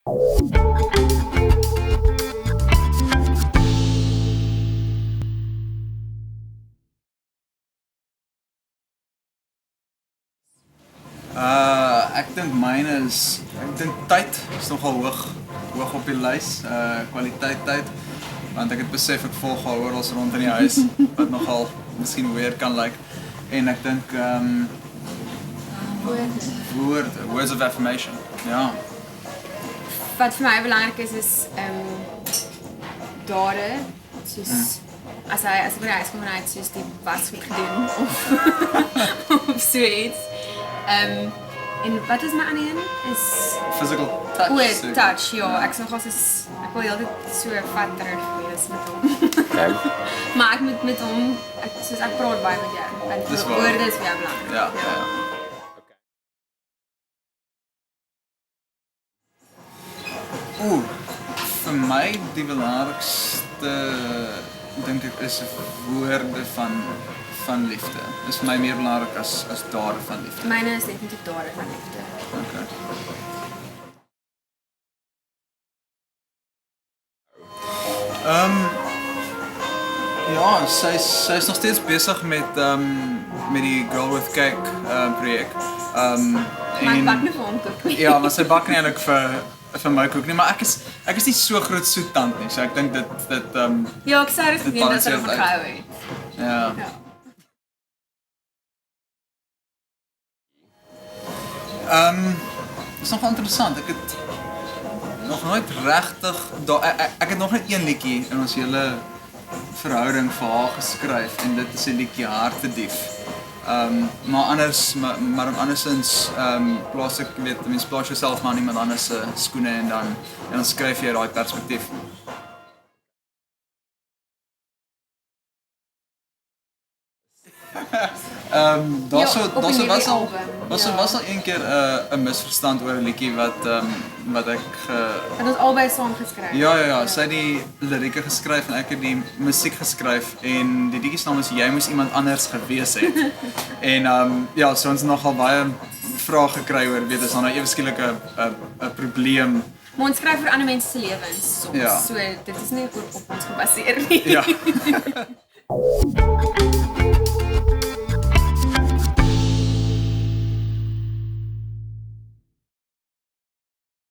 Ek dink myne is, ek dink tyd is nogal hoog op die lys, kwaliteit tyd, want ek het besef ek volg al oral rond in die huis, wat nogal miskien weird kan lyk, en ek dink words of affirmation, ja. Wat vir my belangrik is dade, soos as ek by die huis kom en hy het soos die was goed gedoen of so iets. En wat is my ander een? Is Physical touch. Touch, ja. Ek is nogal soos, ek wil heeltyd so vat terug wees met hom. Maar ek moet met hom, ek praat baie met jou. En woorde is vir jou belangrik. Ja. Vir my die belangrikste, dink ek, is woorde van liefde. Dis vir my meer belangrik as dade van liefde. Myne is definitief dade van liefde. Okay. Ja, sy is nog steeds besig met die Girl with Cake projek. Maar ek bak nie vir hom koek nie. Ja, maar sy bak nie eintlik vir my koek nie, maar ek is nie so groot soetant nie, so ek dink dit ja, ek sê dit geneem dat sy hom gehou het. Ja. Is nogal interessant. Ek het nog nooit regtig ek het nog net een liedjie in ons hele verhouding vir haar geskryf en dit is 'n liedjie Hartedief. Maar andersins plaas ek mens plaas jouself maar in iemand anders se skoene en dan skryf jy daai perspektief. Was al een keer 'n misverstand oor 'n liedjie wat ek het ons albei saam geskryf. Ja, sy het die lirieke geskryf en ek het die musiek geskryf en die liedjie se naam is Jy moes iemand anders gewees het. En so ons het nogal baie vrae gekry oor weet as daar nou ewe skielik 'n probleem. Maar ons skryf vir ander mense se lewens soms. Ja. So dit is nie op ons gebaseer nie. Ja.